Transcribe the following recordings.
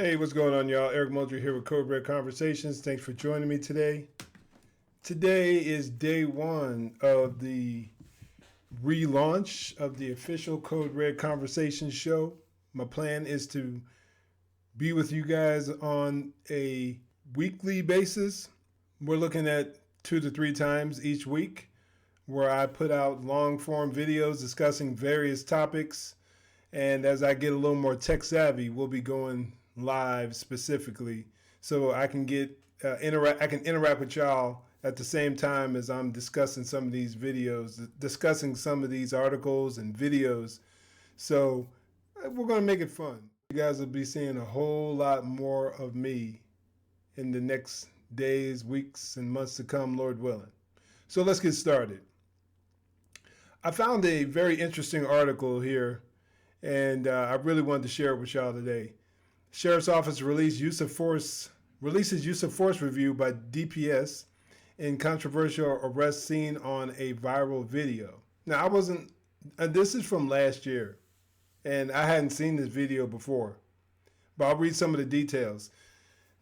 Hey, what's going on, y'all? Eric Muldry here with Code Red Conversations. Thanks for joining me today. Today is day one of the relaunch of the official Code Red Conversations Show. My plan is to be with you guys on a weekly basis. We're looking at 2 to 3 times each week where I put out long form videos discussing various topics. And as I get a little more tech savvy, we'll be going live specifically so I can interact with y'all at the same time as I'm discussing some of these videos, discussing some of these articles and videos. So we're going to make it fun. You guys will be seeing a whole lot more of me in the next days, weeks, and months to come, Lord willing. So let's get started. I found a very interesting article here, and I really wanted to share it with y'all today. Sheriff's Office releases use of force review by DPS in controversial arrest seen on a viral video. Now, this is from last year, and I hadn't seen this video before, but I'll read some of the details.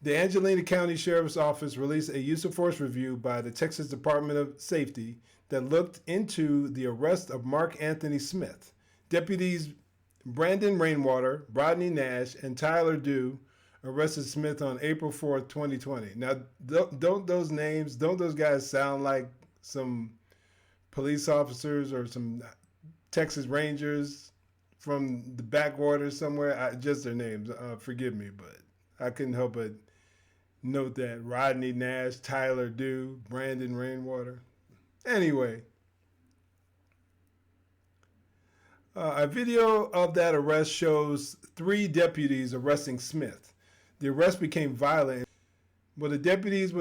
The Angelina County Sheriff's Office released a use of force review by the Texas Department of Safety that looked into the arrest of Mark Anthony Smith. Deputies Brandon Rainwater, Rodney Nash, and Tyler Dew arrested Smith on April 4th, 2020. Now, don't those guys sound like some police officers or some Texas Rangers from the backwaters somewhere? Just their names. Forgive me, but I couldn't help but note that. Rodney Nash, Tyler Dew, Brandon Rainwater. Anyway. A video of that arrest shows 3 deputies arresting Smith. The arrest became violent when the deputies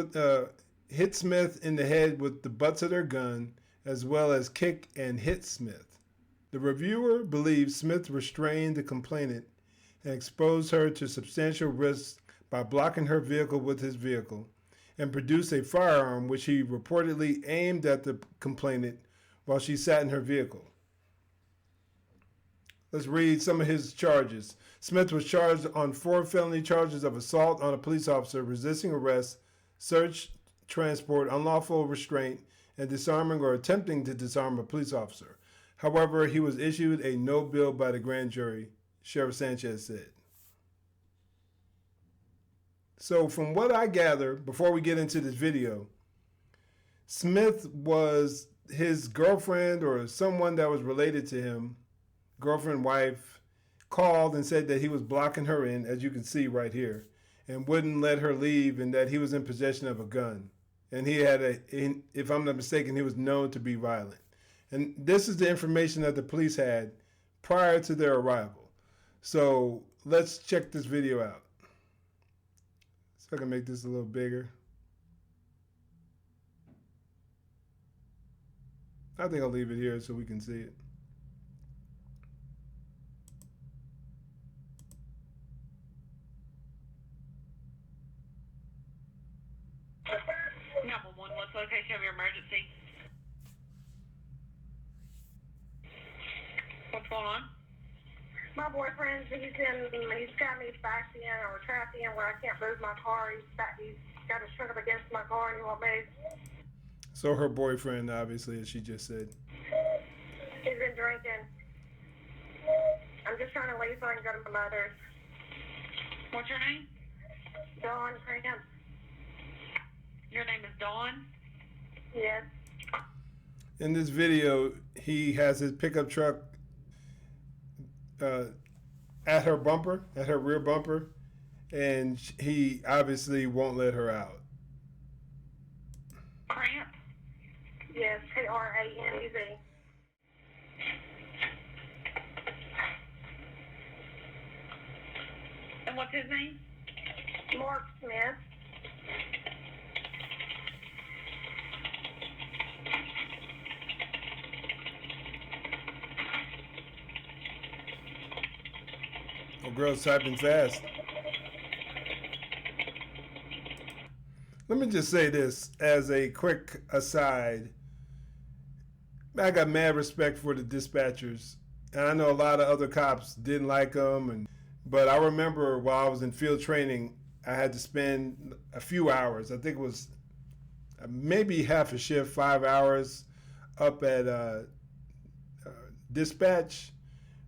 hit Smith in the head with the butts of their gun, as well as kick and hit Smith. The reviewer believes Smith restrained the complainant and exposed her to substantial risk by blocking her vehicle with his vehicle, and produced a firearm which he reportedly aimed at the complainant while she sat in her vehicle. Let's read some of his charges. Smith was charged on 4 felony charges of assault on a police officer, resisting arrest, search, transport, unlawful restraint, and disarming or attempting to disarm a police officer. However, he was issued a no bill by the grand jury, Sheriff Sanchez said. So from what I gather, before we get into this video, Smith was his girlfriend or someone that was related to him, girlfriend, wife, called and said that he was blocking her in, as you can see right here, and wouldn't let her leave, and that he was in possession of a gun. And if I'm not mistaken, he was known to be violent. And this is the information that the police had prior to their arrival. So let's check this video out. So I can make this a little bigger. I think I'll leave it here so we can see it. Number 1, what's the location of your emergency? What's going on? My boyfriend, he's got me backed in or trapped in where I can't move my car. He's got us shut up against my car and he won't move. So her boyfriend, obviously, as she just said. He's been drinking. I'm just trying to leave so I can go to my mother's. What's your name? Dawn Cramp. Your name is Dawn? Yes. In this video, he has his pickup truck at her bumper, at her rear bumper, and he obviously won't let her out. Cramp? Yes, Kranez. And what's his name? Mark Smith. Oh, girl's typing fast. Let me just say this as a quick aside. I got mad respect for the dispatchers. And I know a lot of other cops didn't like them, But I remember while I was in field training, I had to spend a few hours. I think it was maybe half a shift, 5 hours up at dispatch,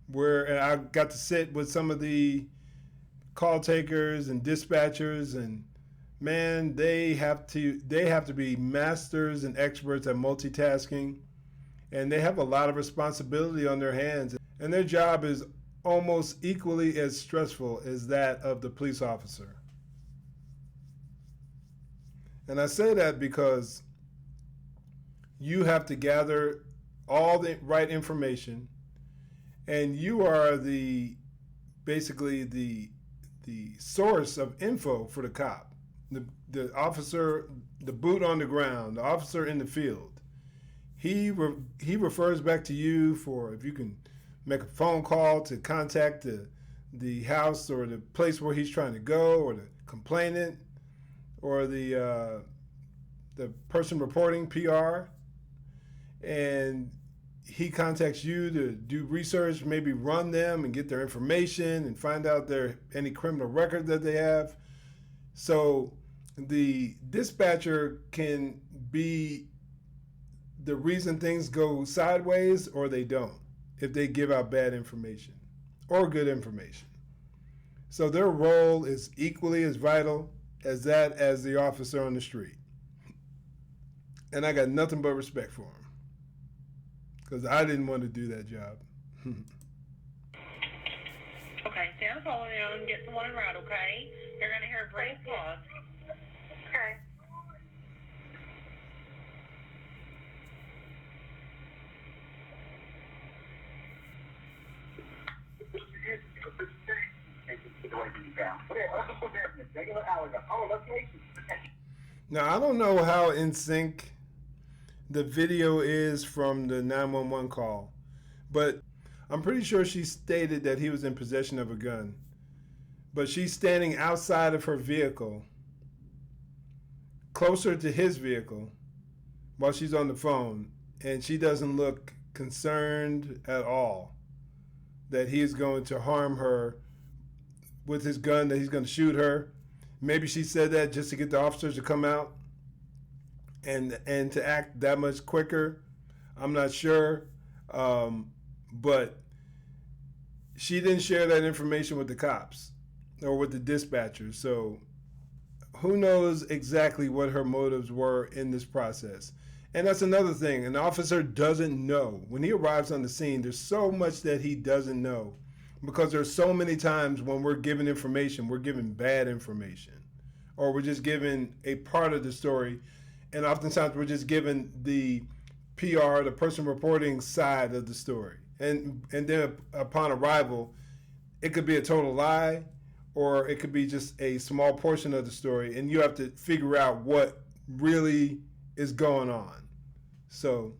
where I got to sit with some of the call takers and dispatchers, and man, they have to be masters and experts at multitasking, and they have a lot of responsibility on their hands, and their job is almost equally as stressful as that of the police officer. And I say that because you have to gather all the right information, and you are basically the source of info for the cop, the officer, the boot on the ground, the officer in the field. He refers back to you for if you can make a phone call to contact the house or the place where he's trying to go, or the complainant, or the person reporting, PR, and he contacts you to do research, maybe run them and get their information and find out any criminal record that they have. So the dispatcher can be the reason things go sideways or they don't, if they give out bad information or good information. So their role is equally as vital as the officer on the street. And I got nothing but respect for him, because I didn't want to do that job. Okay, stay on the phone and get someone en route, okay? You're going to hear a brief pause. Okay. Now, I don't know how in sync the video is from the 911 call, but I'm pretty sure she stated that he was in possession of a gun. But she's standing outside of her vehicle, closer to his vehicle, while she's on the phone, and she doesn't look concerned at all that he is going to harm her with his gun, that he's going to shoot her. Maybe she said that just to get the officers to come out and to act that much quicker. I'm not sure. But she didn't share that information with the cops or with the dispatchers. So who knows exactly what her motives were in this process. And that's another thing. An officer doesn't know. When he arrives on the scene, there's so much that he doesn't know, because there's so many times when we're given information, we're given bad information, or we're just given a part of the story. And oftentimes we're just given the PR, the person reporting side of the story. And then upon arrival, it could be a total lie, or it could be just a small portion of the story, and you have to figure out what really is going on. So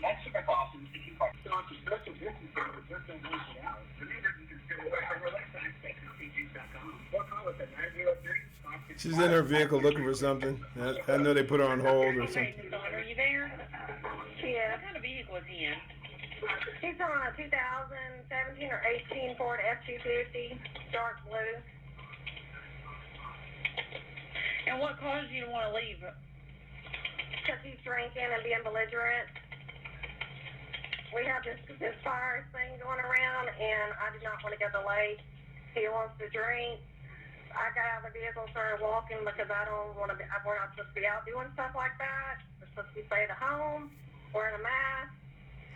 that's super awesome. she's in her vehicle looking for something. I know they put her on hold or something. Okay, Dawn, are you there? Yeah. What kind of vehicle is he in? She's on a 2017 or 18 Ford F-250, dark blue. And what caused you to want to leave? Because he's drinking and being belligerent. We have this fire thing going around, and I did not want to go to the lake. He wants to drink. I got out of the vehicle and started walking because I don't want to be, we're not supposed to be out doing stuff like that. We're supposed to be staying at home, wearing a mask.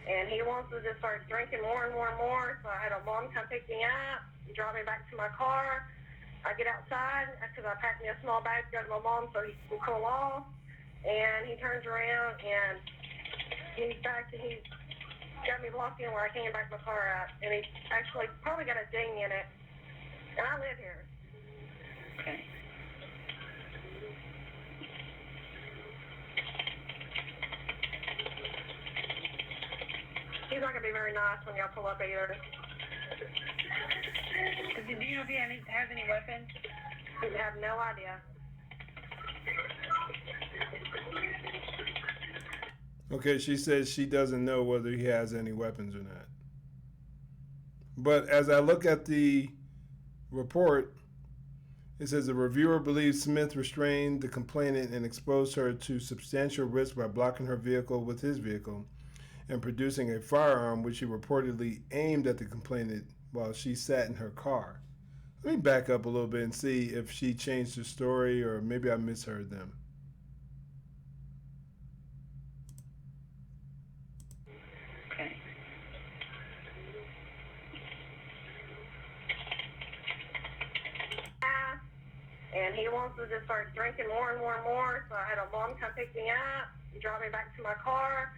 And he wants to just start drinking more and more and more. So I had a mom come pick me up, drive me back to my car. I get outside because I packed me a small bag to go to my mom so he can cool off. And he turns around and he's got me blocked in where I can't get back my car at. And he actually probably got a ding in it. And I live here. Okay. He's not going to be very nice when y'all pull up either. Do you know if he has any weapons? I have no idea. Okay, she says she doesn't know whether he has any weapons or not. But as I look at the report, it says the reviewer believes Smith restrained the complainant and exposed her to substantial risk by blocking her vehicle with his vehicle and producing a firearm which he reportedly aimed at the complainant while she sat in her car. Let me back up a little bit and see if she changed her story or maybe I misheard them. Okay. And he wants to just start drinking more and more and more. So I had a mom come pick me up, drive me back to my car.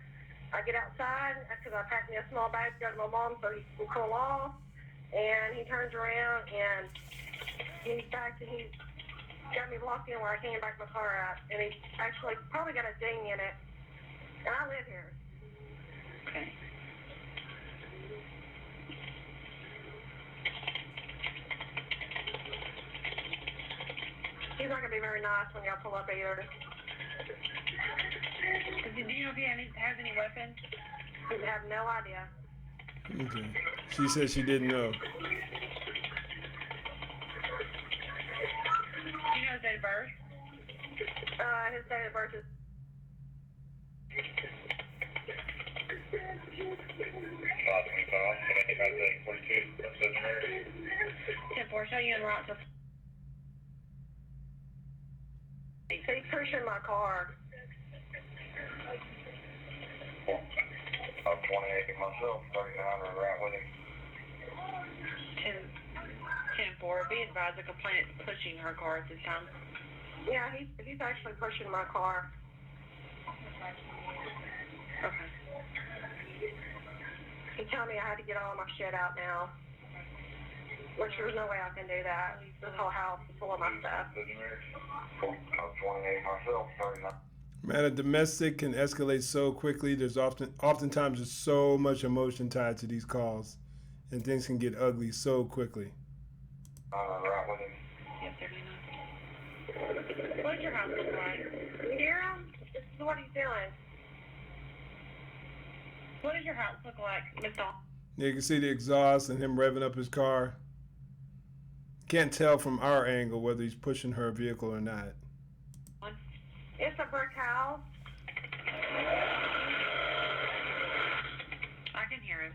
I get outside because I packed me a small bag to go to my mom so he can cool off. And he turns around and he's got me locked in where I can't get back my car out. And he actually probably got a ding in it. And I live here. Okay. He's not going to be very nice when y'all pull up either. Do you know if he has any weapons? I have no idea. Okay. She said she didn't know. Do you know his date of birth? His date of birth is... 10-4, show you en route to... He's pushing my car. I'm 28 myself, 39 and right with him. 10-4, be advised the complainant is pushing her car at this time. Yeah, he's actually pushing my car. Okay. He told me I had to get all my shit out now. Which there's no way I can do that. This whole house is full of my stuff. I'm 28 myself, 39. Man, a domestic can escalate so quickly. There's oftentimes there's so much emotion tied to these calls, and things can get ugly so quickly. Right with him. Yep, 39. What does your house look like? You hear him? This is what he's doing. What does your house look like, Miss Dawn? You can see the exhaust and him revving up his car. Can't tell from our angle whether he's pushing her vehicle or not. It's a brick house. I can hear him.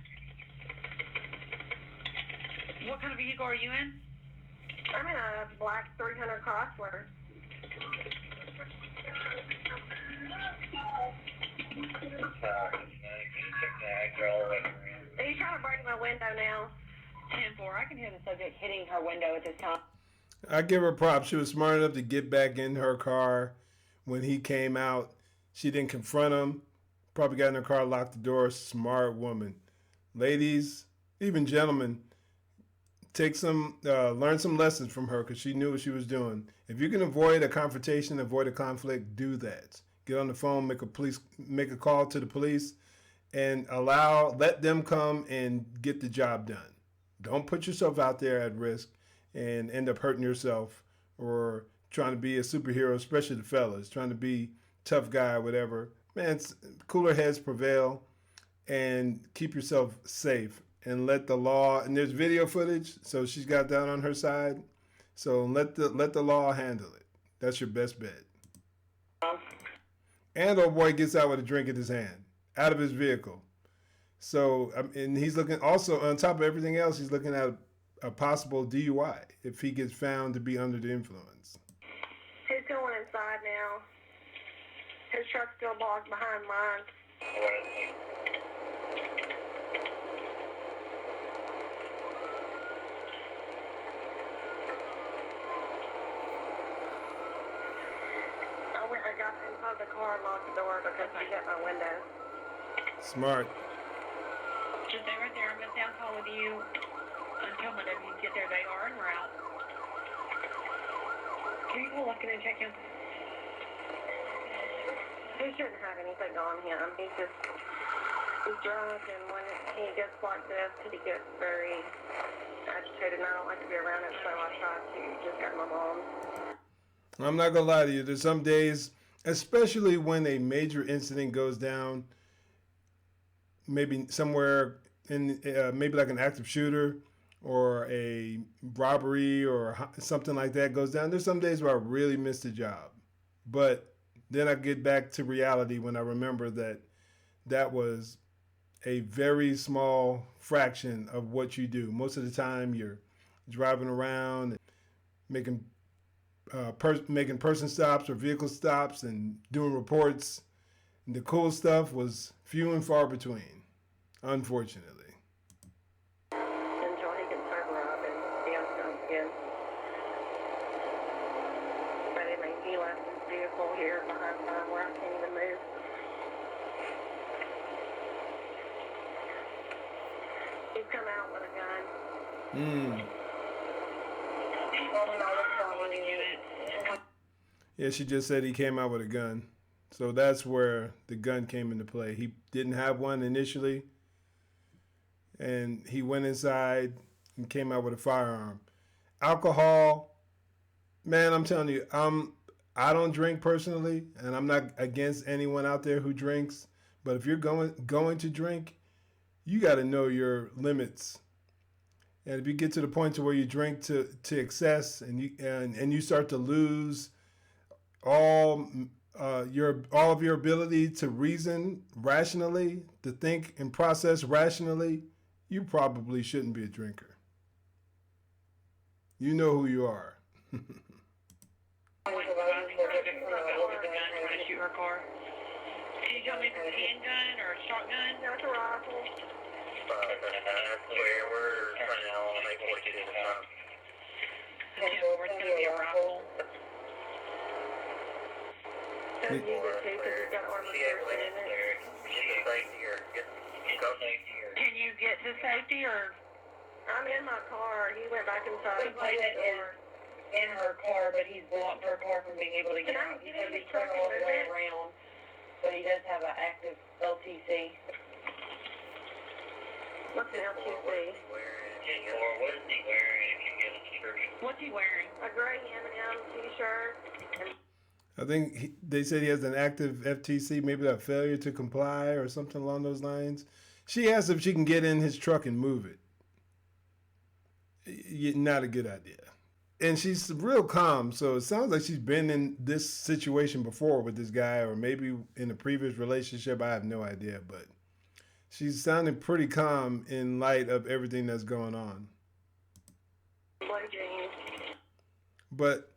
What kind of vehicle are you in? I'm in a black 300 Chrysler. He's trying to break my window now. 10-4, I can hear the subject hitting her window at this time. I give her props. She was smart enough to get back in her car when he came out. She didn't confront him. Probably got in her car, locked the door. Smart woman. Ladies, even gentlemen, learn some lessons from her because she knew what she was doing. If you can avoid a confrontation, avoid a conflict, do that. Get on the phone, make a call to the police, and let them come and get the job done. Don't put yourself out there at risk and end up hurting yourself or trying to be a superhero, especially the fellas, trying to be tough guy, whatever. Man, cooler heads prevail, and keep yourself safe and let the law, and there's video footage, so she's got that on her side. So let the law handle it. That's your best bet. And old boy gets out with a drink in his hand, out of his vehicle. So, and he's looking also, on top of everything else, he's looking at a possible DUI if he gets found to be under the influence. He's going inside now. His truck's still blocked behind mine. I got inside the car and locked the door because he hit my window. Smart. Just stay right there. I'm going to stay on call with you until my deputies get there. They are en route. Can you go look in and check him? He shouldn't have anything on him. He's drunk, and when he gets like this, he gets very agitated, and I don't like to be around it, so I try to just get my mom. I'm not gonna lie to you. There's some days, especially when a major incident goes down, maybe somewhere in maybe like an active shooter or a robbery or something like that goes down, there's some days where I really miss the job. But then I get back to reality when I remember that that was a very small fraction of what you do. Most of the time you're driving around and making making person stops or vehicle stops and doing reports. And the cool stuff was few and far between, unfortunately. Until he can start robbing. Yeah, sounds good. But anyway, he left his vehicle here behind mine where I can't even move. He's come out with a gun. Yeah, she just said he came out with a gun. So that's where the gun came into play. He didn't have one initially, and he went inside and came out with a firearm. Alcohol, man, I'm telling you, I don't drink personally, and I'm not against anyone out there who drinks. But if you're going to drink, you got to know your limits. And if you get to the point to where you drink to excess and you start to lose all of your ability to reason rationally, to think and process rationally, you probably shouldn't be a drinker. You know who you are. Trying to shoot her car. Can you tell me if it's a handgun or a shotgun? No, it's a rifle. We're trying to make what you did. Okay, well, it's going to be a rifle. Don't use it too because it's got armor piercing in it. Can you get to safety or? I'm in my car. He went back inside. The pilot is in her car, but he's blocked her car from being able to get out. He's going to be turned all the way around, but he does have an active LTC. What's an LTC? What's he wearing? A gray M&M t-shirt. I think they said he has an active FTC, maybe a failure to comply or something along those lines. She asked if she can get in his truck and move it. Not a good idea. And she's real calm, so it sounds like she's been in this situation before with this guy, or maybe in a previous relationship. I have no idea, but she's sounding pretty calm in light of everything that's going on. But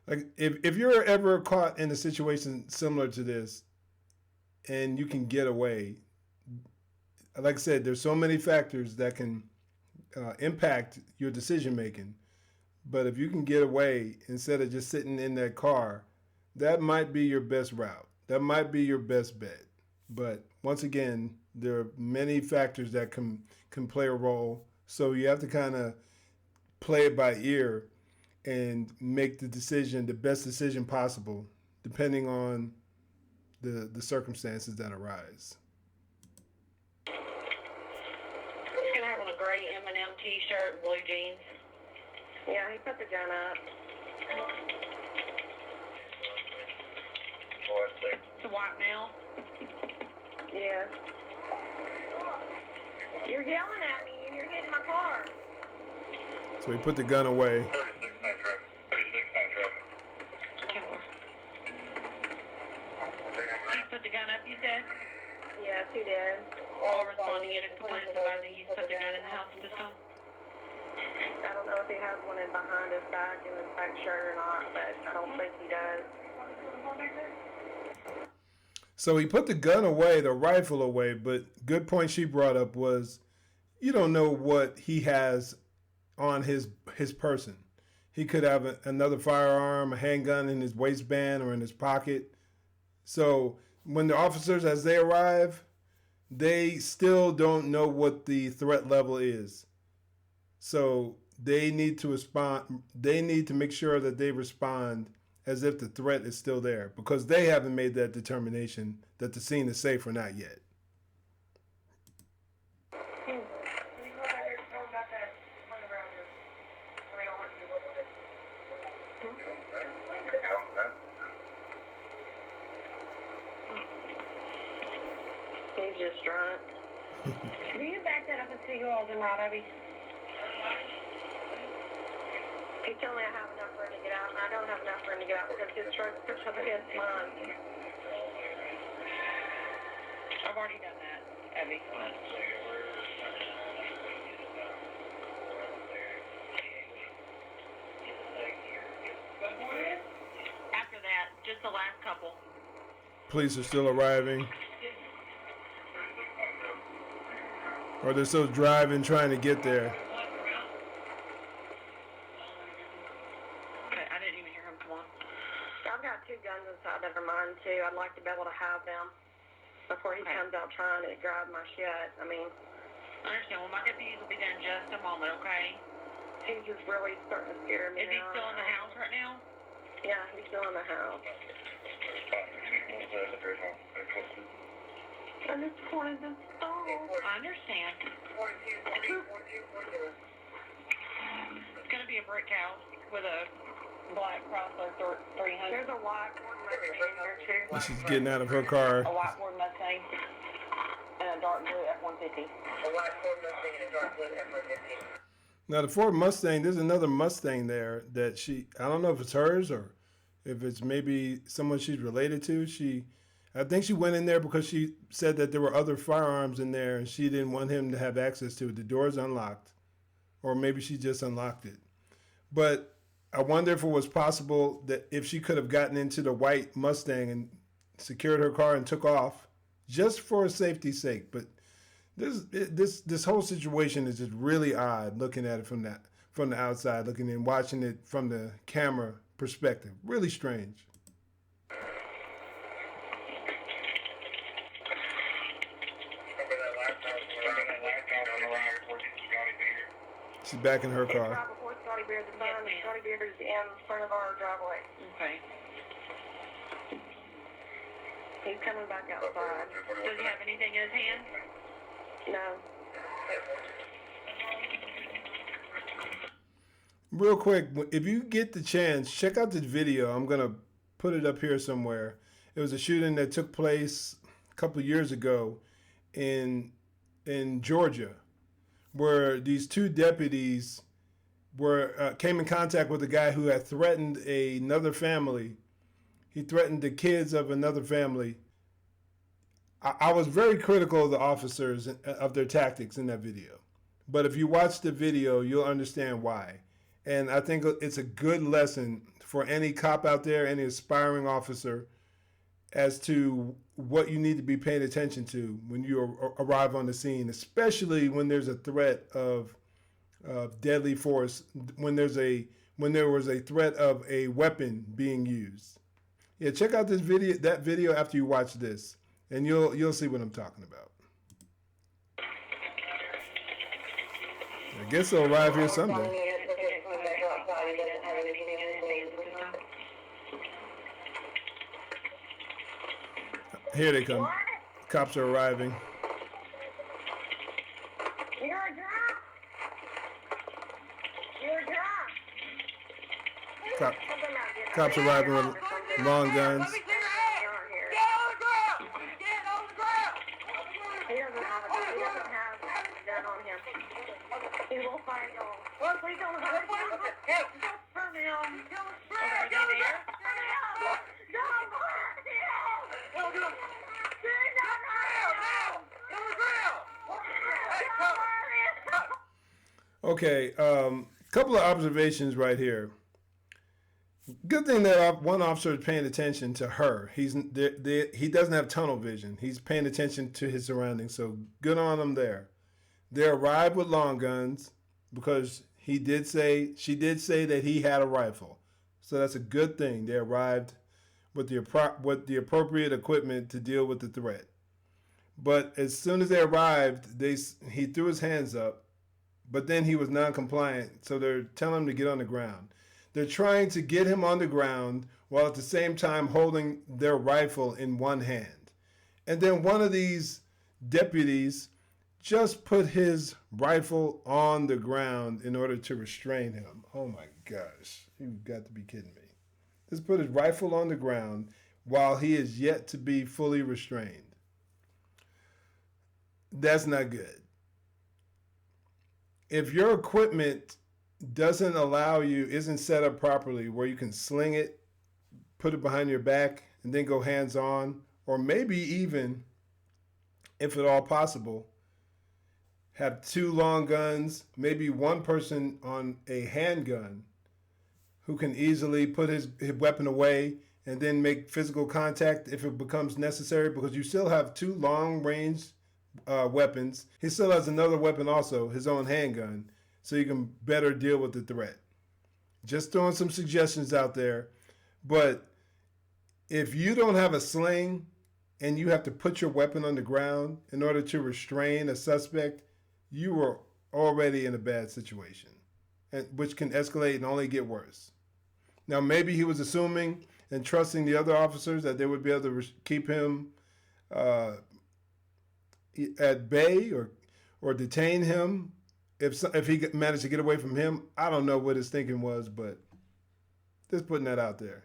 like, if you're ever caught in a situation similar to this, and you can get away, like I said, there's so many factors that can impact your decision making. But if you can get away instead of just sitting in that car, that might be your best route. That might be your best bet. But once again, there are many factors that can play a role. So you have to kind of play it by ear and make the decision, the best decision possible, depending on the circumstances that arise. He's going to have on a gray M&M t-shirt and blue jeans. Yeah, he put the gun up. It's a white male. Yeah. You're yelling at me and you're hitting my car. So he put the gun away. He put the gun up, you said? Yes, he did. All responding in a complaint about that he's put the gun in the house at this time. I don't know if he has one in behind his back in his back shirt or not, but I don't think he does. So he put the gun away, the rifle away, but good point she brought up was you don't know what he has on his person. He could have another firearm, a handgun in his waistband or in his pocket. So when the officers, as they arrive, they still don't know what the threat level is. So they need to respond. They need to make sure that they respond as if the threat is still there, because they haven't made that determination that the scene is safe or not yet. He's just drunk. Will you back that up and see who all's in right, Abby? He told me I have enough for him to get out, and I don't have enough for him to get out because his truck puts up against mine. I've already done that, Abby. After that, just the last couple. Police are still arriving. Or they're still driving, trying to get there. Okay, I didn't even hear him come on. I've got 2 guns inside of mine, too. I'd like to be able to have them before he comes out trying to drive my shit. I mean, I understand. Well, my deputies will be there in just a moment, okay? he's just really starting to scare me Is he now. still in the house right now? Yeah, he's still in the house. I just wanted to stop. I understand. It's going to be a brick house with a black Chrysler 300. There's a white Ford Mustang there too. She's getting out of her car. A white Ford Mustang and a dark blue F-150. A white Ford Mustang and a dark blue F-150. Now the Ford Mustang, there's another Mustang there that I don't know if it's hers or if it's maybe someone she's related to. I think she went in there because she said that there were other firearms in there and she didn't want him to have access to it. The door's unlocked, or maybe she just unlocked it. But I wonder if it was possible that if she could have gotten into the white Mustang and secured her car and took off just for safety's sake. But this whole situation is just really odd looking at it from the outside, looking and watching it from the camera perspective. Really strange. She's back in her car. Right before Scotty Beard's sign, and Scotty Beard's in front of our driveway. Okay. He's coming back outside. Does he have anything in his hand? No. Real quick, if you get the chance, check out this video. I'm going to put it up here somewhere. It was a shooting that took place a couple of years ago in Georgia, where these 2 deputies came in contact with a guy who had threatened another family. He threatened the kids of another family. I was very critical of the officers, of their tactics in that video. But if you watch the video, you'll understand why. And I think it's a good lesson for any cop out there, any aspiring officer, as to what you need to be paying attention to when you arrive on the scene, especially when there's a threat of deadly force, when there was a threat of a weapon being used. Yeah, check out that video after you watch this, and you'll see what I'm talking about. I guess they'll arrive here someday. Here they come. Cops are arriving. You're a drunk. You're drunk. Cops arriving with long guns. He doesn't have a gun on him. He will fight you. Well, please don't hurt him. Don't hurt him. Don't hurt him. Okay, couple of observations right here. Good thing that one officer is paying attention to her. He doesn't have tunnel vision. He's paying attention to his surroundings, so good on him there. They arrived with long guns because she did say that he had a rifle, so that's a good thing. They arrived with the appropriate equipment to deal with the threat. But as soon as they arrived, he threw his hands up, but then he was non-compliant, so they're telling him to get on the ground. They're trying to get him on the ground while at the same time holding their rifle in one hand. And then one of these deputies just put his rifle on the ground in order to restrain him. Oh my gosh, you've got to be kidding me. Just put his rifle on the ground while he is yet to be fully restrained. that's not good. If your equipment doesn't allow you, isn't set up properly where you can sling it, put it behind your back, and then go hands on, or maybe even, if at all possible, have two long guns, maybe one person on a handgun who can easily put his weapon away and then make physical contact if it becomes necessary, because you still have two long range weapons. He still has another weapon also, his own handgun, so you can better deal with the threat. Just throwing some suggestions out there. But if you don't have a sling and you have to put your weapon on the ground in order to restrain a suspect, you are already in a bad situation, which can escalate and only get worse. Now, maybe he was assuming and trusting the other officers that they would be able to keep him at bay or detain him if he managed to get away from him. I don't know what his thinking was, but just putting that out there.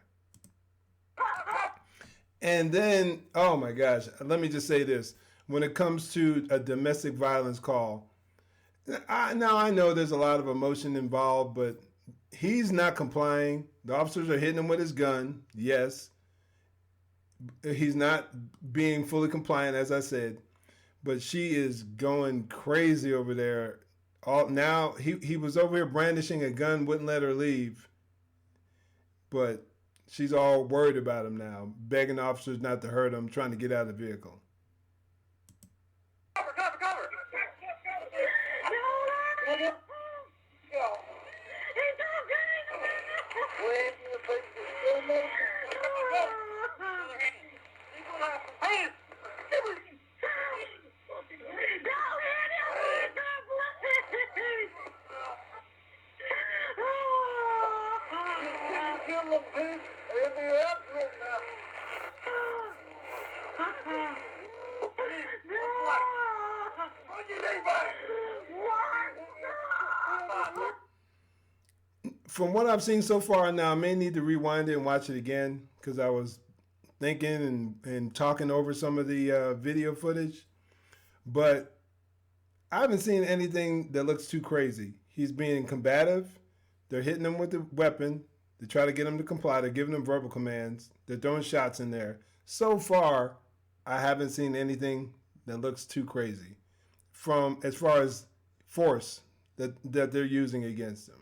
And then, oh my gosh, let me just say this. When it comes to a domestic violence call, I know there's a lot of emotion involved, but he's not complying. The officers are hitting him with his gun. Yes. He's not being fully compliant, as I said, but she is going crazy over there. Now he was over here brandishing a gun, wouldn't let her leave, but she's all worried about him now, begging the officers not to hurt him, trying to get out of the vehicle. Cover! From what I've seen so far now, I may need to rewind it and watch it again because I was thinking and talking over some of the video footage. But I haven't seen anything that looks too crazy. He's being combative. They're hitting him with the weapon. They try to get him to comply. They're giving him verbal commands. They're throwing shots in there. So far, I haven't seen anything that looks too crazy from as far as force that they're using against him.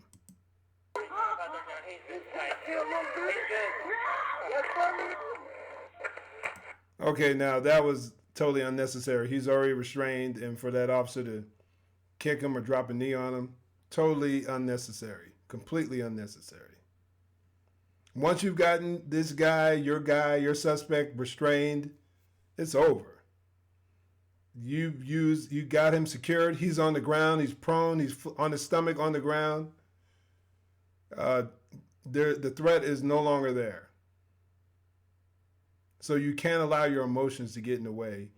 Okay, now that was totally unnecessary. He's already restrained, and for that officer to kick him or drop a knee on him, totally unnecessary. Completely unnecessary. Once you've gotten this guy, your suspect restrained, it's over. You got him secured. He's on the ground. He's prone. He's on his stomach on the ground. The threat is no longer there. So you can't allow your emotions to get in the way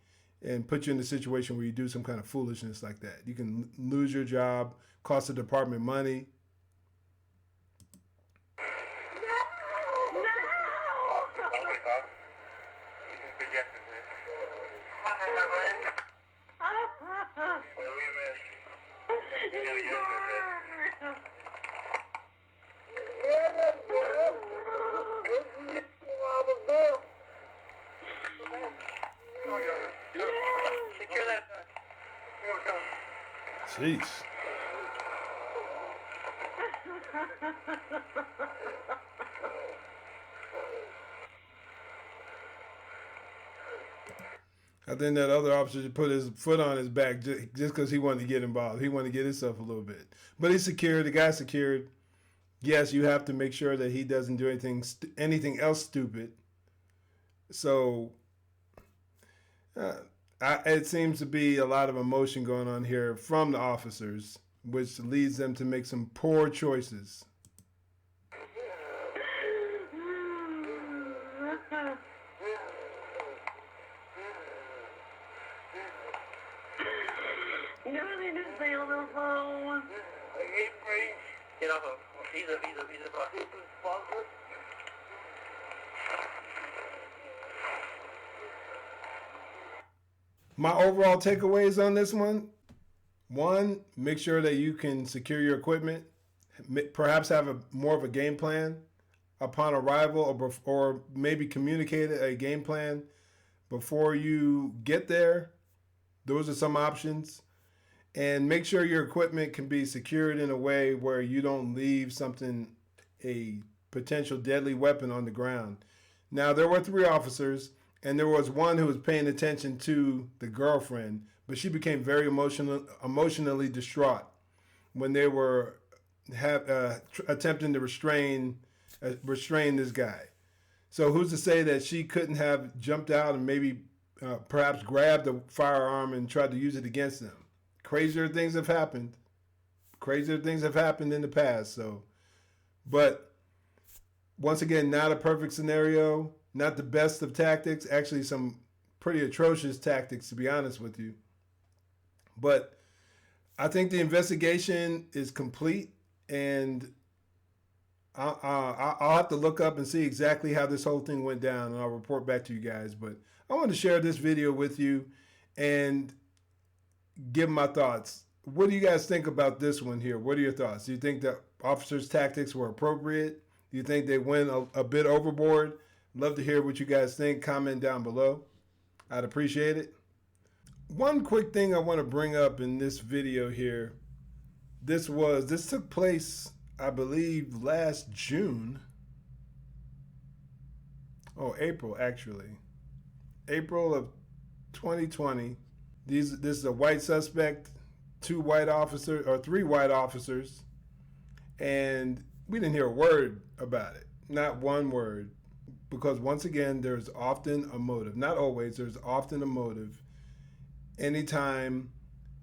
and put you in a situation where you do some kind of foolishness like that. You can lose your job, cost the department money. Jeez. I think that other officer should put his foot on his back just because he wanted to get involved. He wanted to get himself a little bit. But he's secured. The guy's secured. Yes, you have to make sure that he doesn't do anything else stupid. So it seems to be a lot of emotion going on here from the officers, which leads them to make some poor choices. Get off of visa. My overall takeaways on this one: one, make sure that you can secure your equipment. Perhaps have more of a game plan upon arrival, or maybe communicate a game plan before you get there. Those are some options. And make sure your equipment can be secured in a way where you don't leave a potential deadly weapon on the ground. Now, there were 3 officers, and there was one who was paying attention to the girlfriend, but she became very emotionally distraught when they were attempting to restrain this guy. So who's to say that she couldn't have jumped out and maybe perhaps grabbed a firearm and tried to use it against them? Crazier things have happened. Crazier things have happened in the past. So, but once again, not a perfect scenario, not the best of tactics. Actually, some pretty atrocious tactics, to be honest with you. But I think the investigation is complete, and I'll have to look up and see exactly how this whole thing went down, and I'll report back to you guys. But I want to share this video with you and give my thoughts. What do you guys think about this one here? What are your thoughts? Do you think the officers' tactics were appropriate? Do you think they went a bit overboard? Love to hear what you guys think. Comment down below. I'd appreciate it. One quick thing I want to bring up in this video here. This took place, I believe, last June. Oh, April, actually. April of 2020. This is a white suspect, 3 white officers, and we didn't hear a word about it. Not one word. Because once again, there's often a motive. Not always, there's often a motive. Anytime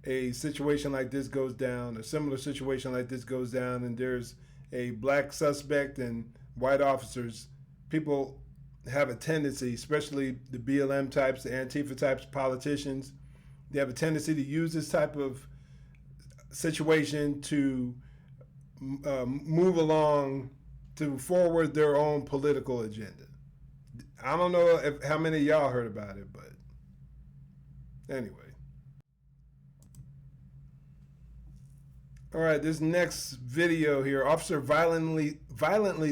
a situation like this goes down, a similar situation like this goes down, and there's a black suspect and white officers, people have a tendency, especially the BLM types, the Antifa types, politicians, they have a tendency to use this type of situation to move along, to forward their own political agenda. I don't know how many of y'all heard about it, but anyway. All right, this next video here, officer violently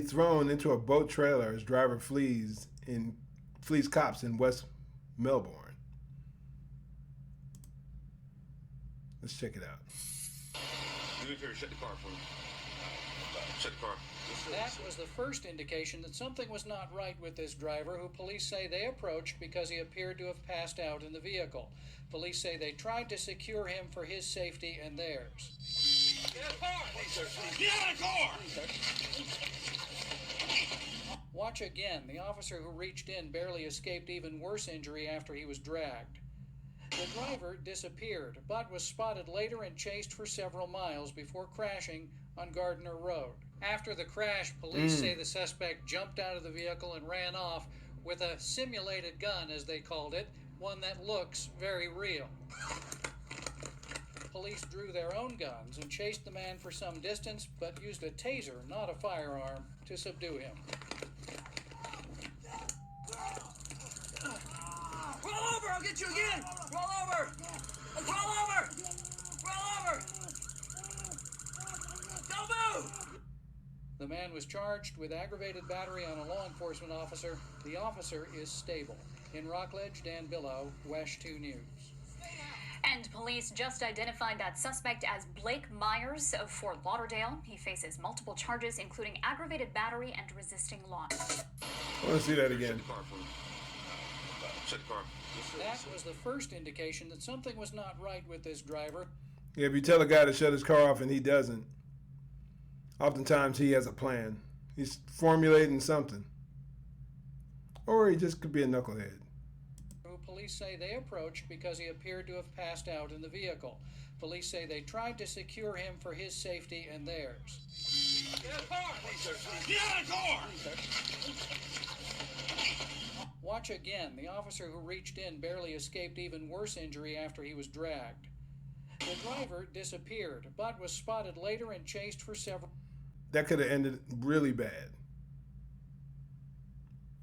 thrown into a boat trailer as driver flees cops in West Melbourne. Let's check it out. You here, shut the car for me. Shut the car. That was the first indication that something was not right with this driver, who police say they approached because he appeared to have passed out in the vehicle. Police say they tried to secure him for his safety and theirs. Get out of the car! Get out of the car! Watch again. The officer who reached in barely escaped even worse injury after he was dragged. The driver disappeared, but was spotted later and chased for several miles before crashing on Gardner Road. After the crash, police say the suspect jumped out of the vehicle and ran off with a simulated gun, as they called it, one that looks very real. Police drew their own guns and chased the man for some distance, but used a taser, not a firearm, to subdue him. Roll over! I'll get you again! Roll over! Roll over! Roll over! Don't move! The man was charged with aggravated battery on a law enforcement officer. The officer is stable. In Rockledge, Dan Billow, WESH 2 News. And police just identified that suspect as Blake Myers of Fort Lauderdale. He faces multiple charges, including aggravated battery and resisting law. I want to see that again. Shut the car. That was the first indication that something was not right with this driver. Yeah, if you tell a guy to shut his car off and he doesn't, oftentimes he has a plan. He's formulating something. Or he just could be a knucklehead. Who police say they approached because he appeared to have passed out in the vehicle. Police say they tried to secure him for his safety and theirs. Get out of the car! Get out of the car! Watch again. The officer who reached in barely escaped even worse injury after he was dragged. The driver disappeared, but was spotted later and chased for several... That could have ended really bad.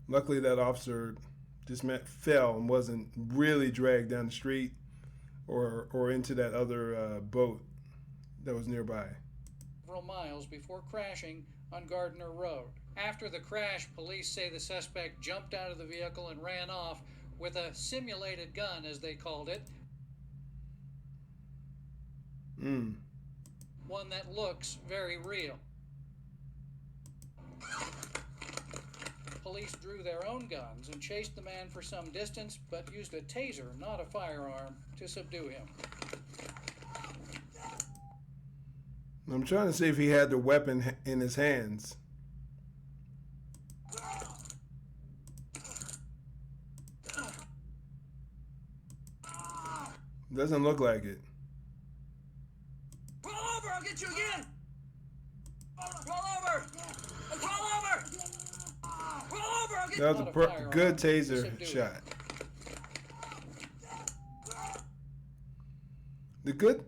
Luckily, that officer This man fell and wasn't really dragged down the street or into that other boat that was nearby. Several miles before crashing on Gardner Road. After the crash, police say the suspect jumped out of the vehicle and ran off with a simulated gun, as they called it. One that looks very real. Police drew their own guns and chased the man for some distance, but used a taser, not a firearm, to subdue him. I'm trying to see if he had the weapon in his hands. Doesn't look like it. Roll over, I'll get you again! Roll over! Roll over! Roll over, I'll get you! That was a good taser shot.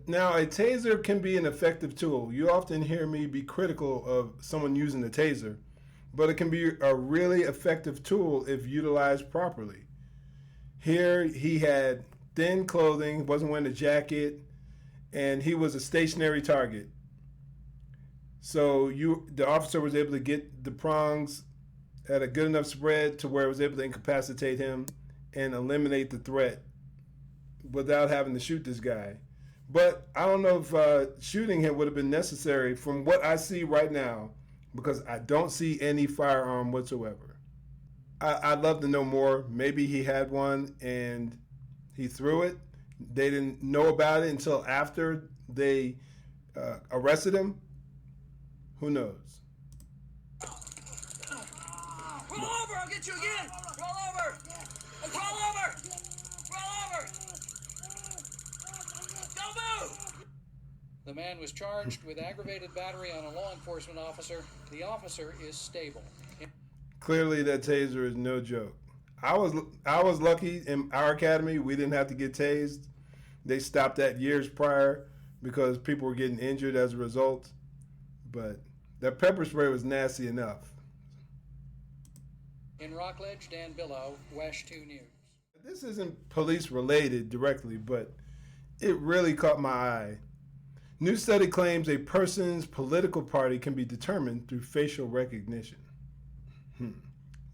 Now, a taser can be an effective tool. You often hear me be critical of someone using a taser, but it can be a really effective tool if utilized properly. Here, he had thin clothing, wasn't wearing a jacket, and he was a stationary target. So the officer was able to get the prongs at a good enough spread to where it was able to incapacitate him and eliminate the threat without having to shoot this guy. But I don't know if shooting him would have been necessary from what I see right now, because I don't see any firearm whatsoever. I'd love to know more. Maybe he had one and he threw it. They didn't know about it until after they arrested him. Who knows? Roll over, I'll get you again! Roll over! Roll over! Roll over! Don't move! The man was charged with aggravated battery on a law enforcement officer. The officer is stable. Clearly, that taser is no joke. I was lucky in our academy. We didn't have to get tased. They stopped that years prior because people were getting injured as a result. But that pepper spray was nasty enough. In Rockledge, Dan Billow, WESH 2 News. This isn't police related directly, but it really caught my eye. New study claims a person's political party can be determined through facial recognition.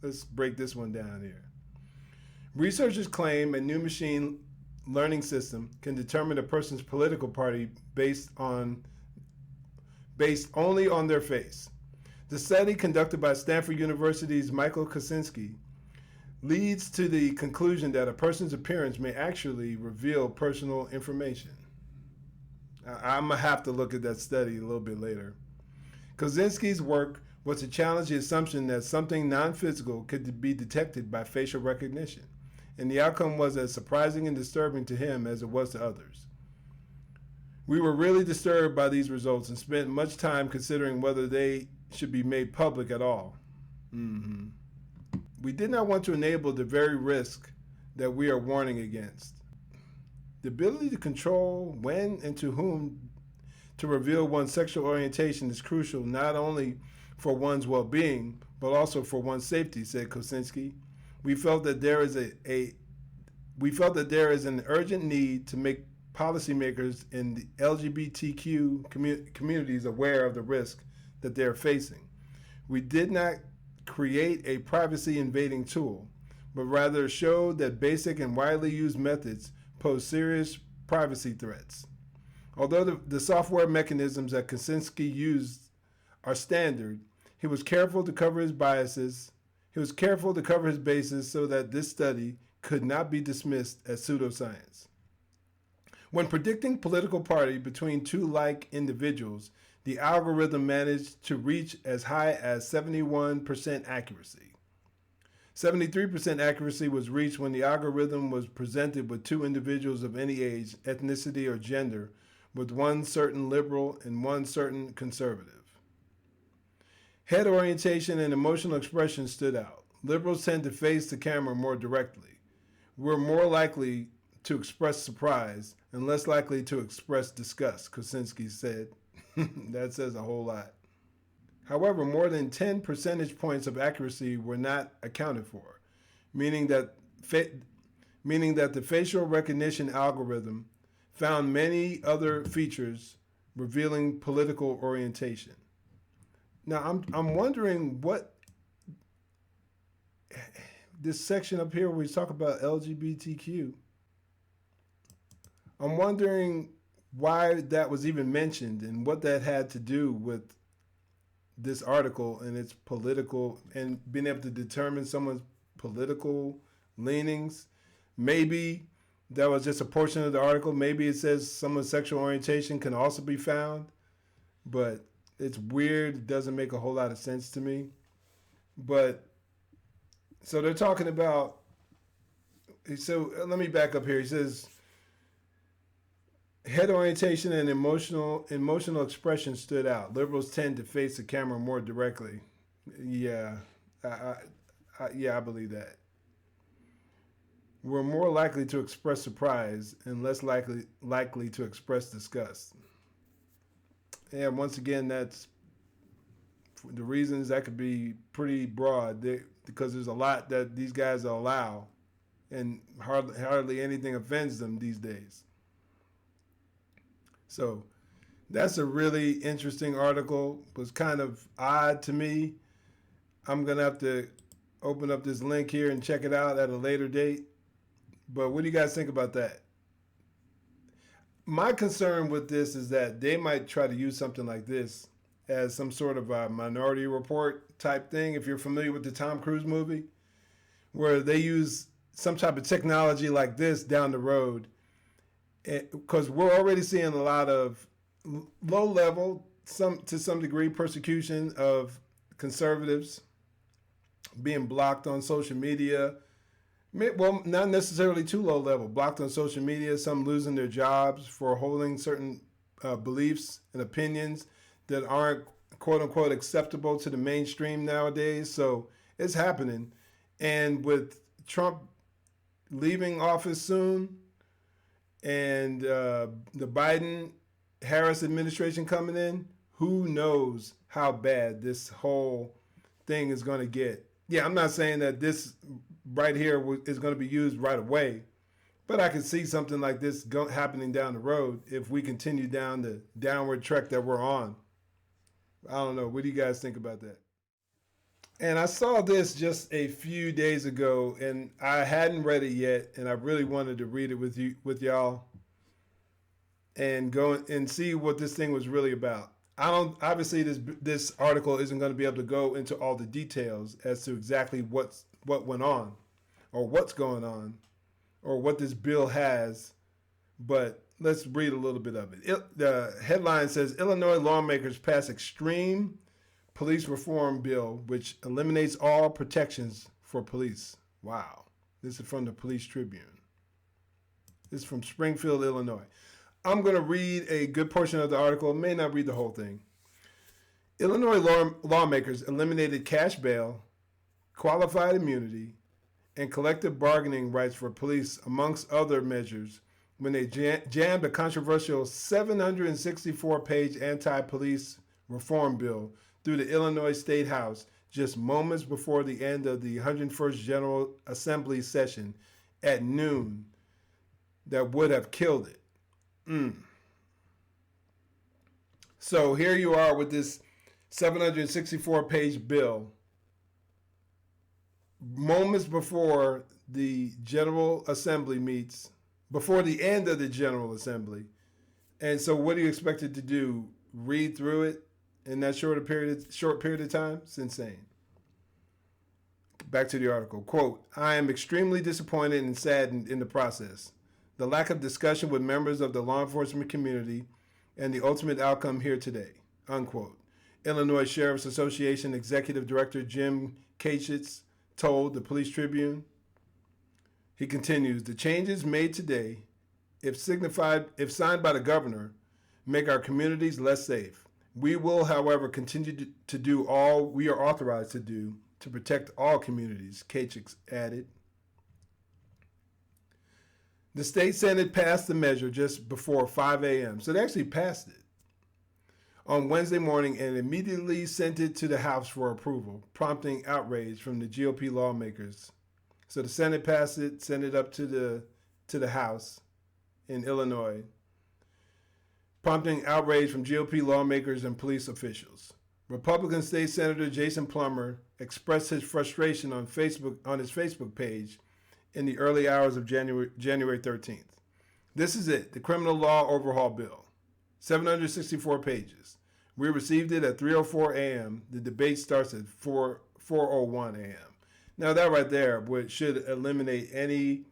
Let's break this one down here. Researchers claim a new machine learning system can determine a person's political party based only on their face. The study, conducted by Stanford University's Michael Kosinski, leads to the conclusion that a person's appearance may actually reveal personal information. I'm going to have to look at that study a little bit later. Kosinski's work was to challenge the assumption that something non-physical could be detected by facial recognition, and the outcome was as surprising and disturbing to him as it was to others. We were really disturbed by these results and spent much time considering whether they should be made public at all. We did not want to enable the very risk that we are warning against. The ability to control when and to whom to reveal one's sexual orientation is crucial not only for one's well-being, but also for one's safety, said Kosinski. We felt that there is an urgent need to make policymakers in the LGBTQ communities aware of the risk that they're facing. We did not create a privacy-invading tool, but rather showed that basic and widely used methods pose serious privacy threats. Although the software mechanisms that Kosinski used are standard, he was careful to cover his bases so that this study could not be dismissed as pseudoscience. When predicting political party between two like individuals, the algorithm managed to reach as high as 71% accuracy. 73% accuracy was reached when the algorithm was presented with two individuals of any age, ethnicity, or gender, with one certain liberal and one certain conservative. Head orientation and emotional expression stood out. Liberals tend to face the camera more directly. We're more likely to express surprise and less likely to express disgust, Kosinski said. That says a whole lot. However, more than 10 percentage points of accuracy were not accounted for, meaning that meaning that the facial recognition algorithm found many other features revealing political orientation. Now, I'm wondering what this section up here where we talk about LGBTQ, I'm wondering why that was even mentioned and what that had to do with this article and its political and being able to determine someone's political leanings. Maybe that was just a portion of the article. Maybe it says someone's sexual orientation can also be found, but it's weird. It doesn't make a whole lot of sense to me. But so they're talking about, so let me back up here. He says, head orientation and emotional expression stood out. Liberals tend to face the camera more directly. Yeah, I believe that. We're more likely to express surprise and less likely to express disgust. And once again, that's the reasons that could be pretty broad because there's a lot that these guys allow, and hardly anything offends them these days. So that's a really interesting article. It was kind of odd to me. I'm going to have to open up this link here and check it out at a later date. But what do you guys think about that? My concern with this is that they might try to use something like this as some sort of a Minority Report type thing. If you're familiar with the Tom Cruise movie, where they use some type of technology like this down the road, because we're already seeing a lot of low level, to some degree, persecution of conservatives being blocked on social media. Well, not necessarily too low level, blocked on social media, some losing their jobs for holding certain beliefs and opinions that aren't quote unquote acceptable to the mainstream nowadays. So it's happening. And with Trump leaving office soon and the Biden-Harris administration coming in, who knows how bad this whole thing is going to get. Yeah, I'm not saying that this right here is going to be used right away, but I can see something like this happening down the road if we continue down the downward trek that we're on. I don't know. What do you guys think about that? And I saw this just a few days ago, and I hadn't read it yet, and I really wanted to read it with y'all, and go and see what this thing was really about. Obviously this article isn't going to be able to go into all the details as to exactly what went on, or what's going on, or what this bill has, but let's read a little bit of it. The headline says, Illinois lawmakers pass extreme police reform bill which eliminates all protections for police. Wow. This is from the Police Tribune. This is from Springfield, Illinois. I'm going to read a good portion of the article. May not read the whole thing. Illinois lawmakers eliminated cash bail, qualified immunity, and collective bargaining rights for police, amongst other measures, when they jammed a controversial 764-page anti-police reform bill through the Illinois State House just moments before the end of the 101st General Assembly session at noon that would have killed it. So here you are with this 764-page bill moments before the General Assembly meets, before the end of the General Assembly. And so what are you expected to do? Read through it in that short period of time? It's insane. Back to the article. Quote, I am extremely disappointed and saddened in the process. The lack of discussion with members of the law enforcement community and the ultimate outcome here today. Unquote. Illinois Sheriff's Association Executive Director Jim Kachitz told the Police Tribune. He continues, the changes made today, if signed by the governor, make our communities less safe. We will, however, continue to do all we are authorized to do to protect all communities, Kachitz added. The state Senate passed the measure just before 5 a.m., so they actually passed it on Wednesday morning and immediately sent it to the House for approval, prompting outrage from the GOP lawmakers So the Senate passed it, sent it up to the House in Illinois, prompting outrage from GOP lawmakers and police officials. Republican State Senator Jason Plummer expressed his frustration on his Facebook page in the early hours of January 13th. This is it, the criminal law overhaul bill, 764 pages. We received it at 3:04 a.m. The debate starts at 4:01 a.m. Now that right there should eliminate any,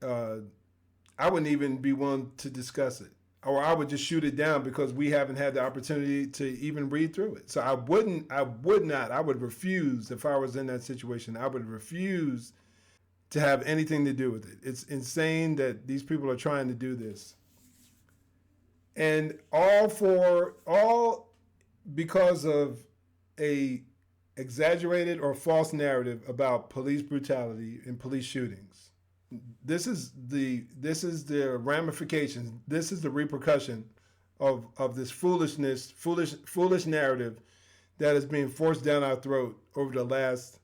I wouldn't even be willing to discuss it. Or I would just shoot it down because we haven't had the opportunity to even read through it. So I would refuse, if I was in that situation, I would refuse to have anything to do with it. It's insane that these people are trying to do this. And all because of a exaggerated or false narrative about police brutality and police shootings. This is the ramifications. This is the repercussion of this foolish narrative that is being forced down our throat over the last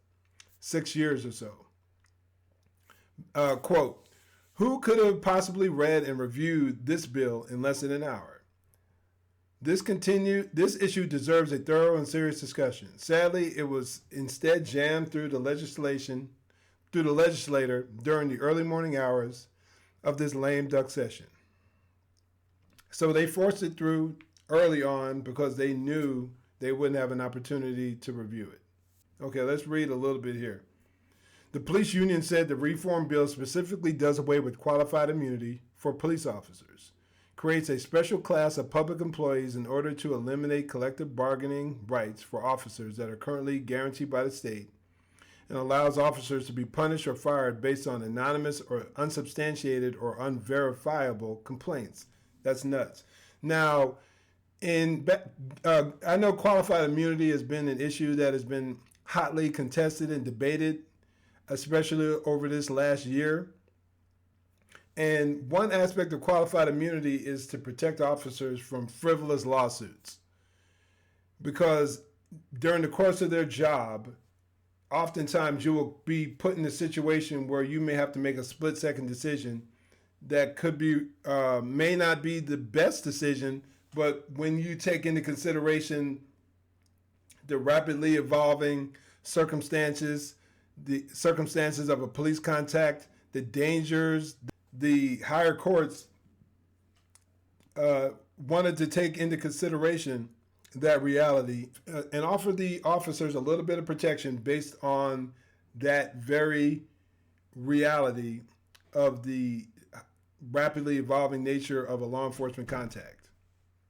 6 years or so. Quote, who could have possibly read and reviewed this bill in less than an hour? This issue deserves a thorough and serious discussion. Sadly, it was instead jammed through the legislator during the early morning hours of this lame duck session. So they forced it through early on because they knew they wouldn't have an opportunity to review it. Okay, let's read a little bit here. The police union said the reform bill specifically does away with qualified immunity for police officers, creates a special class of public employees in order to eliminate collective bargaining rights for officers that are currently guaranteed by the state, and allows officers to be punished or fired based on anonymous or unsubstantiated or unverifiable complaints. That's nuts. Now, I know qualified immunity has been an issue that has been hotly contested and debated, especially over this last year. And one aspect of qualified immunity is to protect officers from frivolous lawsuits. Because during the course of their job, oftentimes you will be put in a situation where you may have to make a split-second decision that could be, may not be the best decision, but when you take into consideration the rapidly evolving circumstances, the circumstances of a police contact, the dangers, the higher courts wanted to take into consideration that reality and offer the officers a little bit of protection based on that very reality of the rapidly evolving nature of a law enforcement contact.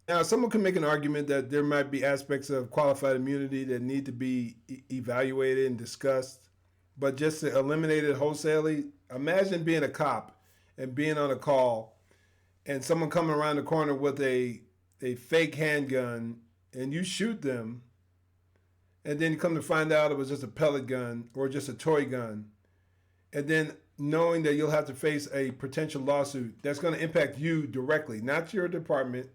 Now, someone can make an argument that there might be aspects of qualified immunity that need to be evaluated and discussed, but just to eliminate it wholesalely, imagine being a cop and being on a call and someone coming around the corner with a fake handgun and you shoot them, and then you come to find out it was just a pellet gun or just a toy gun, and then knowing that you'll have to face a potential lawsuit that's going to impact you directly, not your department,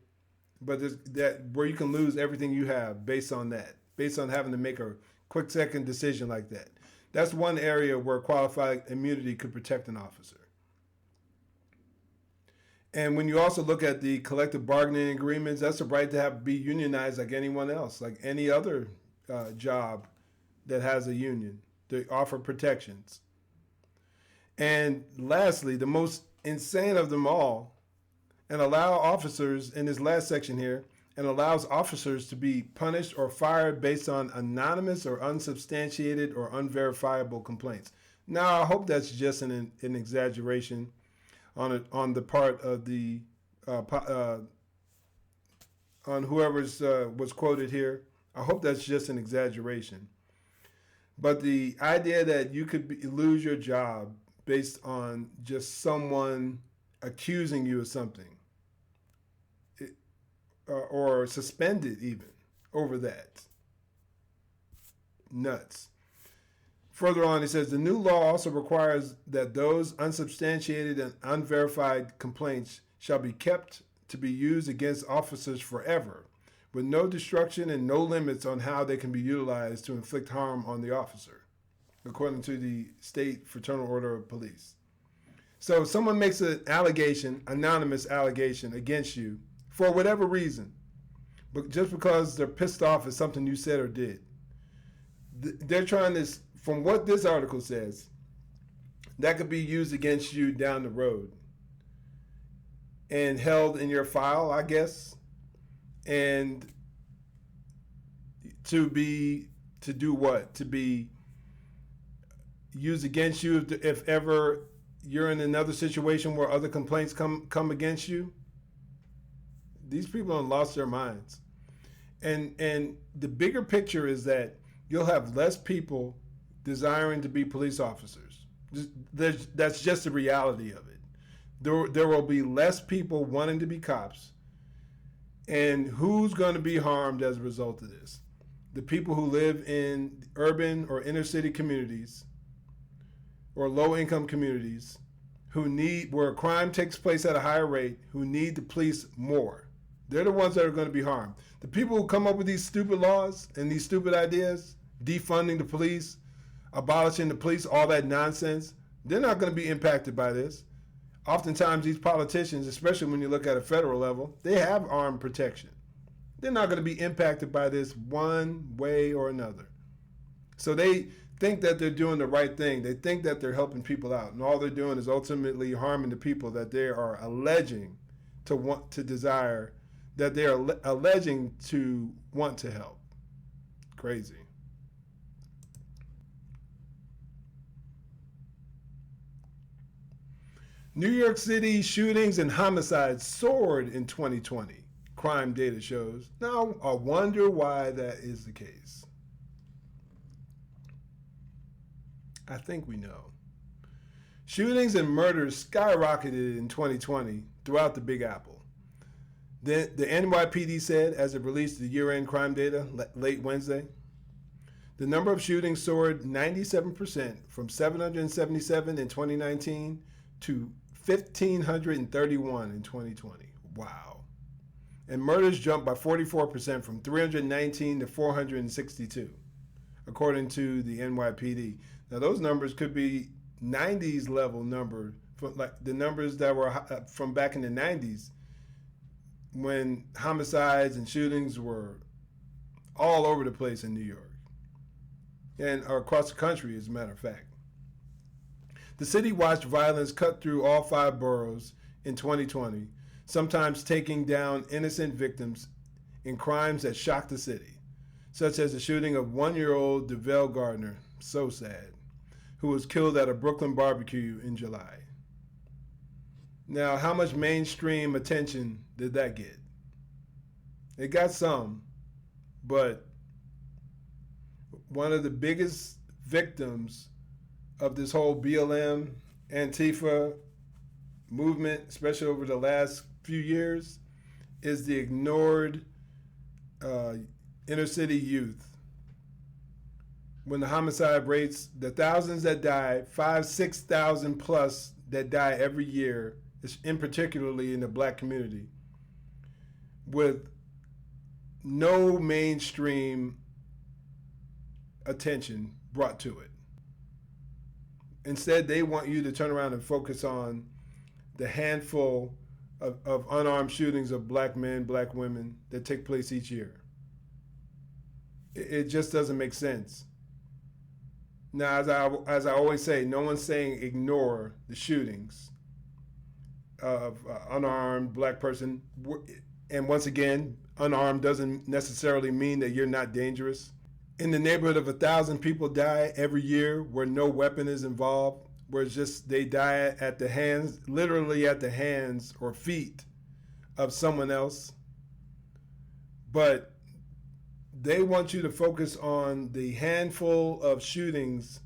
but that where you can lose everything you have based on that, based on having to make a quick second decision like that. That's one area where qualified immunity could protect an officer. And when you also look at the collective bargaining agreements, that's a right to be unionized like anyone else, like any other job that has a union. They offer protections. And lastly, the most insane of them all, and allow officers, in this last section here, and allows officers to be punished or fired based on anonymous or unsubstantiated or unverifiable complaints. Now, I hope that's just an exaggeration on the part of the on whoever's was quoted here. I hope that's just an exaggeration. But the idea that you could lose your job based on just someone accusing you of something, or suspended even over that. Nuts. Further on, he says, the new law also requires that those unsubstantiated and unverified complaints shall be kept to be used against officers forever, with no destruction and no limits on how they can be utilized to inflict harm on the officer. according to the State Fraternal Order of Police. So if someone makes an allegation, anonymous allegation against you for whatever reason, but just because they're pissed off at something you said or did, they're trying to, from what this article says, that could be used against you down the road and held in your file, I guess, and to do what? To be used against you if ever you're in another situation where other complaints come against you. These people have lost their minds. And the bigger picture is that you'll have less people desiring to be police officers. That's just the reality of it. There will be less people wanting to be cops. And who's going to be harmed as a result of this? The people who live in urban or inner city communities or low-income communities where crime takes place at a higher rate, who need the police more. They're the ones that are going to be harmed. The people who come up with these stupid laws and these stupid ideas, defunding the police, abolishing the police, all that nonsense, they're not going to be impacted by this. Oftentimes these politicians, especially when you look at a federal level, they have armed protection. They're not going to be impacted by this one way or another. So they think that they're doing the right thing. They think that they're helping people out, and all they're doing is ultimately harming the people that they are alleging to want to desire, that they are alleging to want to help. Crazy. New York City shootings and homicides soared in 2020, crime data shows. Now, I wonder why that is the case. I think we know. Shootings and murders skyrocketed in 2020 throughout the Big Apple. The NYPD said, as it released the year-end crime data late Wednesday, the number of shootings soared 97% from 777 in 2019 to 1,531 in 2020. Wow. And murders jumped by 44% from 319 to 462, according to the NYPD. Now, those numbers could be 90s level number, like the numbers that were from back in the 90s when homicides and shootings were all over the place in New York and across the country, as a matter of fact. The city watched violence cut through all 5 boroughs in 2020, sometimes taking down innocent victims in crimes that shocked the city, such as the shooting of 1-year-old DeVale Gardner, so sad, who was killed at a Brooklyn barbecue in July. Now, how much mainstream attention did that get? It got some, but one of the biggest victims of this whole BLM, Antifa movement, especially over the last few years, is the ignored inner city youth. When the homicide rates, the thousands that die, 5,000-6,000 plus that die every year, in particularly in the black community, with no mainstream attention brought to it. Instead, they want you to turn around and focus on the handful of unarmed shootings of black men, black women that take place each year. It just doesn't make sense. Now, as I always say, no one's saying ignore the shootings of unarmed black person. And once again, unarmed doesn't necessarily mean that you're not dangerous. In the neighborhood of 1,000 people die every year where no weapon is involved, where it's just they die at the hands, literally at the hands or feet of someone else. But they want you to focus on the handful of shootings,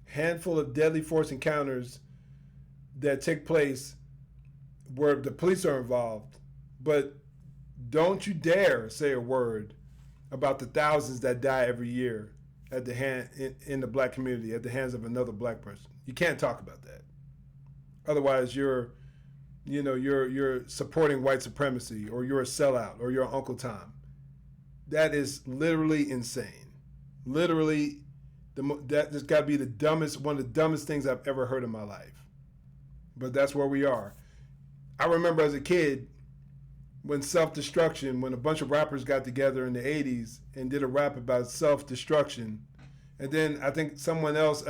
handful of deadly force encounters that take place where the police are involved. But don't you dare say a word about the thousands that die every year at the hand in the black community at the hands of another black person. You can't talk about that. Otherwise, you're supporting white supremacy, or you're a sellout, or you're Uncle Tom. That is literally insane. Literally, That's got to be one of the dumbest things I've ever heard in my life. But that's where we are. I remember as a kid when a bunch of rappers got together in the 80s and did a rap about self-destruction. And then I think someone else,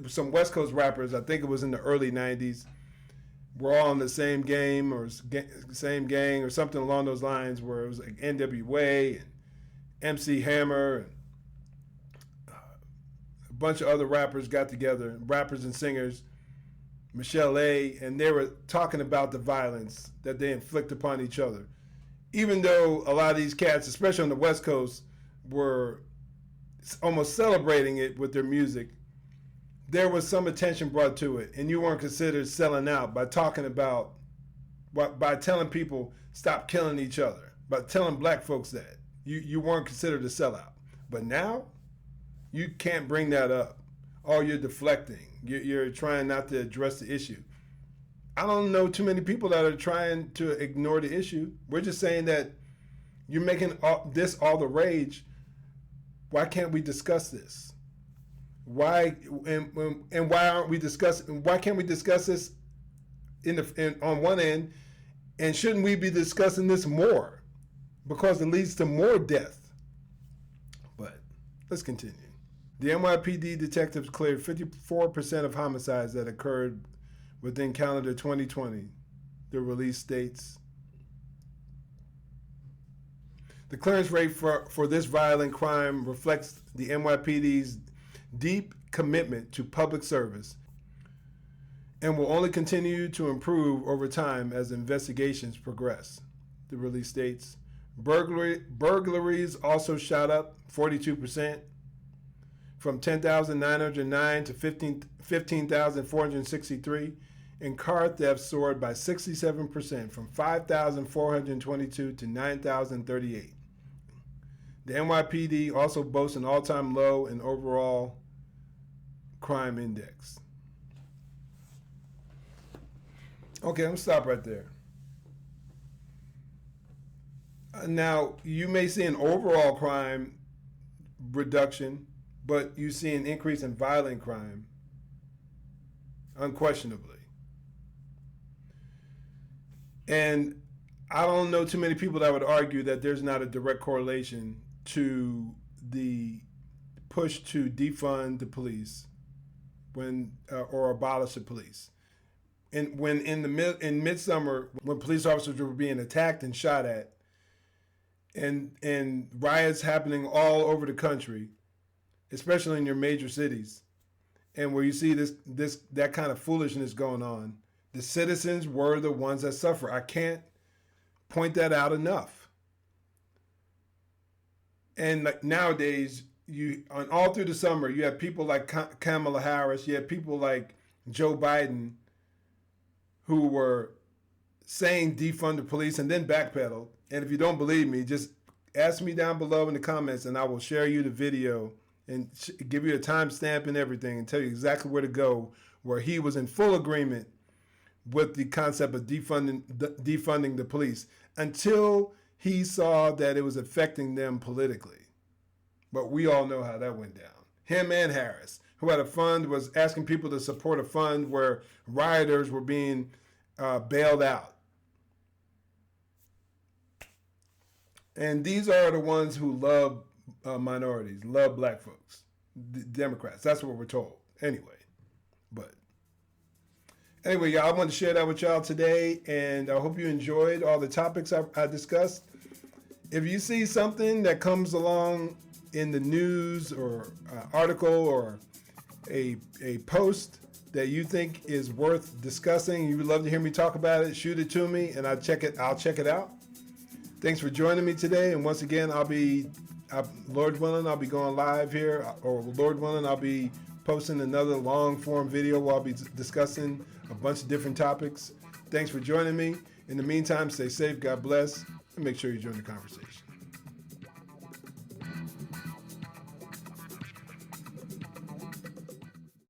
some West Coast rappers, I think it was in the early 90s, were all in the same game or same gang or something along those lines, where it was like NWA and MC Hammer and a bunch of other rappers got together, rappers and singers, Michelle A., and they were talking about the violence that they inflict upon each other. Even though a lot of these cats, especially on the West Coast, were almost celebrating it with their music, there was some attention brought to it, and you weren't considered selling out by telling people stop killing each other, by telling black folks that. You weren't considered a sellout. But now, you can't bring that up. Or you're deflecting. You're trying not to address the issue. I don't know too many people that are trying to ignore the issue. We're just saying that you're making all the rage. Why can't we discuss this? Why and why aren't we discussing? Why can't we discuss this on one end? And shouldn't we be discussing this more? Because it leads to more death. But let's continue. The NYPD detectives cleared 54% of homicides that occurred within calendar 2020, the release states. The clearance rate for this violent crime reflects the NYPD's deep commitment to public service and will only continue to improve over time as investigations progress, the release states. Burglaries also shot up 42%, from 10,909 to 15,463, and car theft soared by 67%, from 5,422 to 9,038. The NYPD also boasts an all-time low in overall crime index. Okay, I'm gonna stop right there. Now, you may see an overall crime reduction, but you see an increase in violent crime, unquestionably. And I don't know too many people that would argue that there's not a direct correlation to the push to defund the police or abolish the police. And when in midsummer, when police officers were being attacked and shot at, and riots happening all over the country, especially in your major cities, and where you see that kind of foolishness going on, the citizens were the ones that suffer. I can't point that out enough. And like nowadays, all through the summer, you have people like Kamala Harris, you have people like Joe Biden, who were saying defund the police and then backpedaled. And if you don't believe me, just ask me down below in the comments and I will share you the video and give you a timestamp and everything and tell you exactly where to go, where he was in full agreement with the concept of defunding the police until he saw that it was affecting them politically. But we all know how that went down. Him and Harris, who had a fund, was asking people to support a fund where rioters were being bailed out. And these are the ones who love minorities, love black folks, Democrats. That's what we're told. Anyway, y'all, I wanted to share that with y'all today, and I hope you enjoyed all the topics I discussed. If you see something that comes along in the news or article or a post that you think is worth discussing, you would love to hear me talk about it, shoot it to me, and I'll check it out. Thanks for joining me today, and once again, Lord willing, I'll be going live here, or Lord willing, I'll be posting another long-form video where I'll be discussing a bunch of different topics. Thanks for joining me. In the meantime, stay safe, God bless, and make sure you join the conversation.